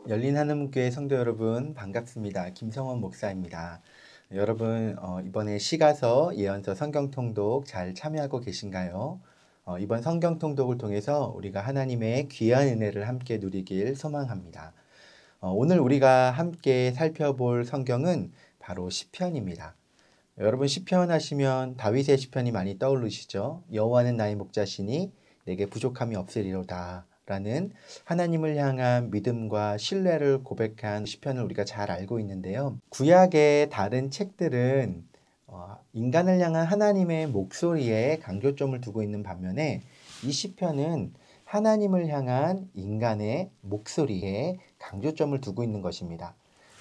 열린 하늘문교회 성도 여러분 반갑습니다. 김성원 목사입니다. 여러분 이번에 시가서, 예언서 성경통독 잘 참여하고 계신가요? 이번 성경통독을 통해서 우리가 하나님의 귀한 은혜를 함께 누리길 소망합니다. 오늘 우리가 함께 살펴볼 성경은 바로 시편입니다. 여러분 시편 하시면 다윗의 시편이 많이 떠오르시죠? 여호와는 나의 목자시니 내게 부족함이 없으리로다 라는 하나님을 향한 믿음과 신뢰를 고백한 시편을 우리가 잘 알고 있는데요. 구약의 다른 책들은 인간을 향한 하나님의 목소리에 강조점을 두고 있는 반면에 이 시편은 하나님을 향한 인간의 목소리에 강조점을 두고 있는 것입니다.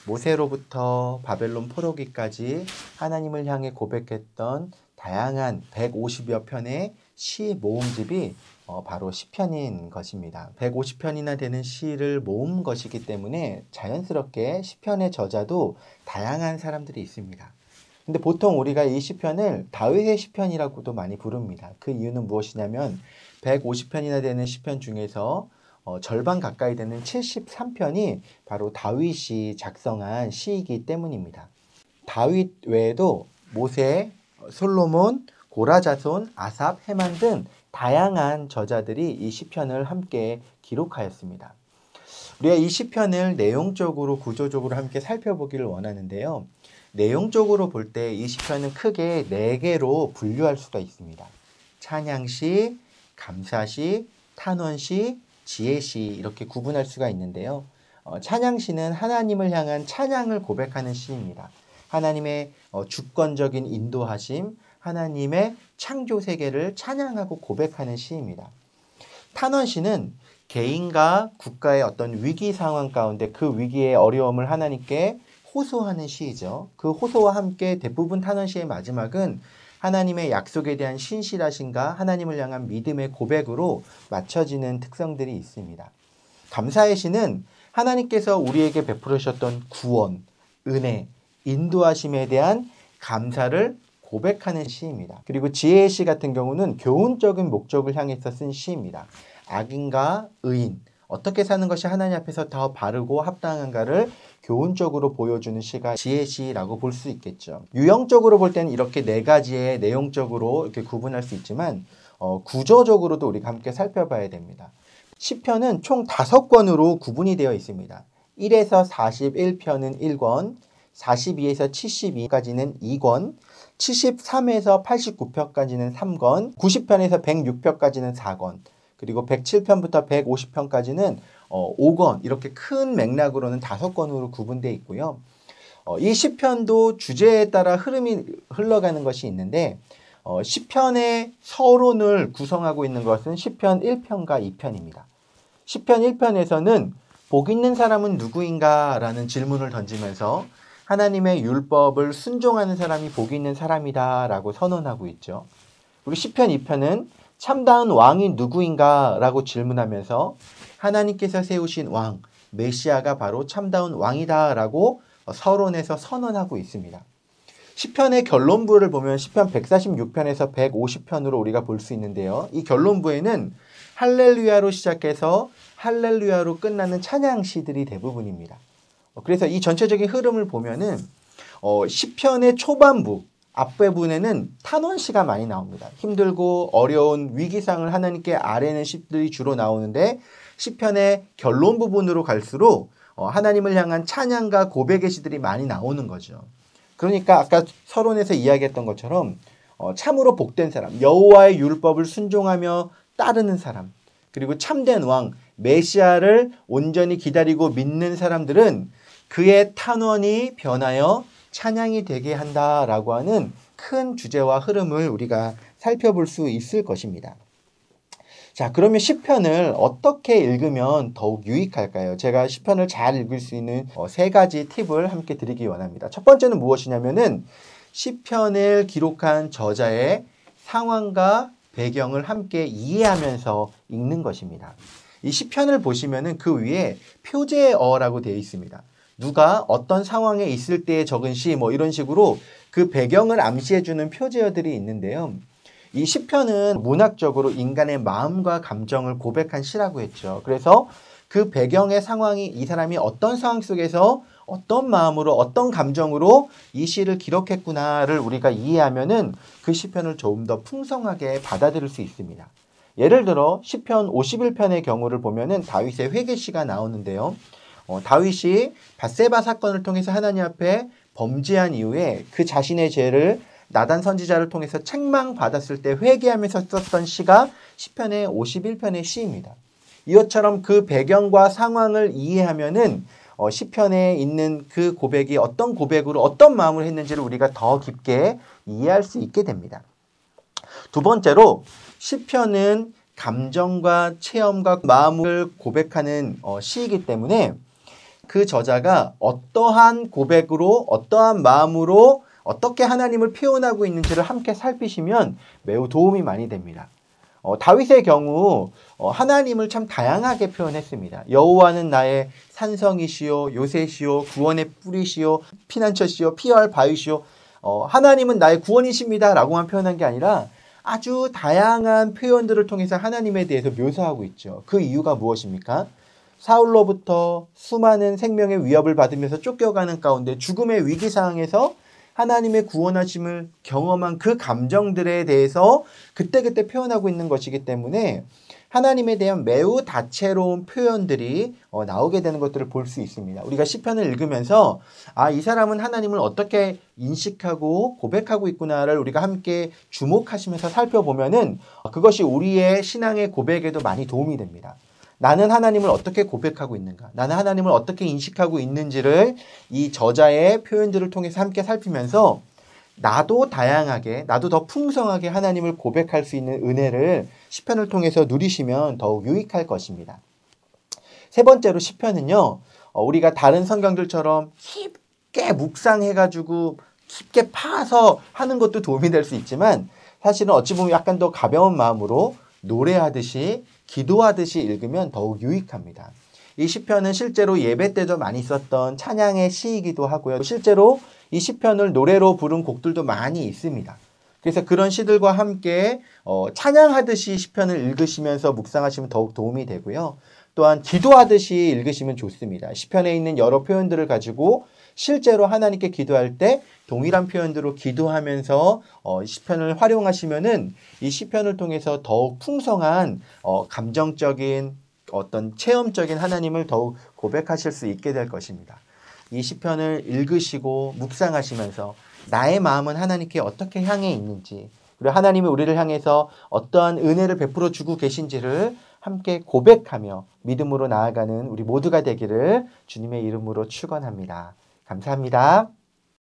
모세로부터 바벨론 포로기까지 하나님을 향해 고백했던 다양한 150여 편의 시 모음집이 바로 시편인 것입니다. 150편이나 되는 시를 모은 것이기 때문에 자연스럽게 시편의 저자도 다양한 사람들이 있습니다. 근데 보통 우리가 이 시편을 다윗의 시편이라고도 많이 부릅니다. 그 이유는 무엇이냐면 150편이나 되는 시편 중에서 절반 가까이 되는 73편이 바로 다윗이 작성한 시이기 때문입니다. 다윗 외에도 모세, 솔로몬, 고라자손, 아삽, 헤만 등 다양한 저자들이 이 시편을 함께 기록하였습니다. 우리가 이 시편을 내용적으로, 구조적으로 함께 살펴보기를 원하는데요. 내용적으로 볼 때 이 시편은 크게 4개로 분류할 수가 있습니다. 찬양시, 감사시, 탄원시, 지혜시 이렇게 구분할 수가 있는데요. 찬양시는 하나님을 향한 찬양을 고백하는 시입니다. 하나님의 주권적인 인도하심, 하나님의 창조 세계를 찬양하고 고백하는 시입니다. 탄원시는 개인과 국가의 어떤 위기 상황 가운데 그 위기의 어려움을 하나님께 호소하는 시이죠. 그 호소와 함께 대부분 탄원시의 마지막은 하나님의 약속에 대한 신실하심과 하나님을 향한 믿음의 고백으로 맞춰지는 특성들이 있습니다. 감사의 시는 하나님께서 우리에게 베풀으셨던 구원, 은혜, 인도하심에 대한 감사를 고백하는 시입니다. 그리고 지혜의 시 같은 경우는 교훈적인 목적을 향해서 쓴 시입니다. 악인과 의인, 어떻게 사는 것이 하나님 앞에서 더 바르고 합당한가를 교훈적으로 보여주는 시가 지혜의 시라고 볼 수 있겠죠. 유형적으로 볼 때는 이렇게 4가지의 내용적으로 이렇게 구분할 수 있지만 구조적으로도 우리가 함께 살펴봐야 됩니다. 시편은 총 5권으로 구분이 되어 있습니다. 1에서 41편은 1권, 42에서 72까지는 2권, 73에서 89편까지는 3권, 90편에서 106편까지는 4권, 그리고 107편부터 150편까지는 5권, 이렇게 큰 맥락으로는 5권으로 구분되어 있고요. 이 시편도 주제에 따라 흐름이 흘러가는 것이 있는데 시편의 서론을 구성하고 있는 것은 시편 1편과 2편입니다. 시편 1편에서는 복 있는 사람은 누구인가? 라는 질문을 던지면서 하나님의 율법을 순종하는 사람이 복 있는 사람이다 라고 선언하고 있죠. 그리고 시편 2편은 참다운 왕이 누구인가? 라고 질문하면서 하나님께서 세우신 왕, 메시아가 바로 참다운 왕이다 라고 서론에서 선언하고 있습니다. 시편의 결론부를 보면 시편 146편에서 150편으로 우리가 볼 수 있는데요. 이 결론부에는 할렐루야로 시작해서 할렐루야로 끝나는 찬양시들이 대부분입니다. 그래서 이 전체적인 흐름을 보면은 시편의 초반부, 앞부분에는 탄원시가 많이 나옵니다. 힘들고 어려운 위기상을 하나님께 아뢰는 시들이 주로 나오는데 시편의 결론 부분으로 갈수록 하나님을 향한 찬양과 고백의 시들이 많이 나오는 거죠. 그러니까 아까 서론에서 이야기했던 것처럼 참으로 복된 사람, 여호와의 율법을 순종하며 따르는 사람, 그리고 참된 왕, 메시아를 온전히 기다리고 믿는 사람들은 그의 탄원이 변하여 찬양이 되게 한다라고 하는 큰 주제와 흐름을 우리가 살펴볼 수 있을 것입니다. 자, 그러면 시편을 어떻게 읽으면 더욱 유익할까요? 제가 시편을 잘 읽을 수 있는 3가지 팁을 함께 드리기 원합니다. 첫 번째는 무엇이냐면은 시편을 기록한 저자의 상황과 배경을 함께 이해하면서 읽는 것입니다. 이 시편을 보시면은 그 위에 표제어라고 되어 있습니다. 누가 어떤 상황에 있을 때 적은 시 이런 식으로 그 배경을 암시해주는 표제어들이 있는데요. 이 시편은 문학적으로 인간의 마음과 감정을 고백한 시라고 했죠. 그래서 그 배경의 상황이 이 사람이 어떤 상황 속에서 어떤 마음으로 어떤 감정으로 이 시를 기록했구나를 우리가 이해하면은 그 시편을 조금 더 풍성하게 받아들일 수 있습니다. 예를 들어 시편 51편의 경우를 보면은 다윗의 회개시가 나오는데요. 다윗이 밧세바 사건을 통해서 하나님 앞에 범죄한 이후에 그 자신의 죄를 나단 선지자를 통해서 책망받았을 때 회개하면서 썼던 시가 시편의 51편의 시입니다. 이것처럼 그 배경과 상황을 이해하면은 시편에 있는 그 고백이 어떤 고백으로 어떤 마음으로 했는지를 우리가 더 깊게 이해할 수 있게 됩니다. 두 번째로 시편은 감정과 체험과 마음을 고백하는 시이기 때문에 그 저자가 어떠한 고백으로 어떠한 마음으로 어떻게 하나님을 표현하고 있는지를 함께 살피시면 매우 도움이 많이 됩니다. 다윗의 경우 하나님을 참 다양하게 표현했습니다. 여호와는 나의 산성이시요 요새시요 구원의 뿌리시요 피난처시요 피할 바위시요 하나님은 나의 구원이십니다 라고만 표현한 게 아니라 아주 다양한 표현들을 통해서 하나님에 대해서 묘사하고 있죠. 그 이유가 무엇입니까? 사울로부터 수많은 생명의 위협을 받으면서 쫓겨가는 가운데 죽음의 위기 상황에서 하나님의 구원하심을 경험한 그 감정들에 대해서 그때그때 표현하고 있는 것이기 때문에 하나님에 대한 매우 다채로운 표현들이 나오게 되는 것들을 볼 수 있습니다. 우리가 시편을 읽으면서 이 사람은 하나님을 어떻게 인식하고 고백하고 있구나를 우리가 함께 주목하시면서 살펴보면은 그것이 우리의 신앙의 고백에도 많이 도움이 됩니다. 나는 하나님을 어떻게 고백하고 있는가? 나는 하나님을 어떻게 인식하고 있는지를 이 저자의 표현들을 통해서 함께 살피면서 나도 다양하게, 나도 더 풍성하게 하나님을 고백할 수 있는 은혜를 시편을 통해서 누리시면 더욱 유익할 것입니다. 세 번째로 시편은요, 우리가 다른 성경들처럼 깊게 묵상해가지고 깊게 파서 하는 것도 도움이 될 수 있지만 사실은 어찌 보면 약간 더 가벼운 마음으로 노래하듯이 기도하듯이 읽으면 더욱 유익합니다. 이 시편은 실제로 예배 때도 많이 썼던 찬양의 시이기도 하고요. 실제로 이 시편을 노래로 부른 곡들도 많이 있습니다. 그래서 그런 시들과 함께 찬양하듯이 시편을 읽으시면서 묵상하시면 더욱 도움이 되고요. 또한 기도하듯이 읽으시면 좋습니다. 시편에 있는 여러 표현들을 가지고 실제로 하나님께 기도할 때 동일한 표현들로 기도하면서 시편을 활용하시면은 이 시편을 통해서 더욱 풍성한 감정적인 어떤 체험적인 하나님을 더욱 고백하실 수 있게 될 것입니다. 이 시편을 읽으시고 묵상하시면서 나의 마음은 하나님께 어떻게 향해 있는지 그리고 하나님이 우리를 향해서 어떠한 은혜를 베풀어 주고 계신지를 함께 고백하며 믿음으로 나아가는 우리 모두가 되기를 주님의 이름으로 축원합니다. 감사합니다.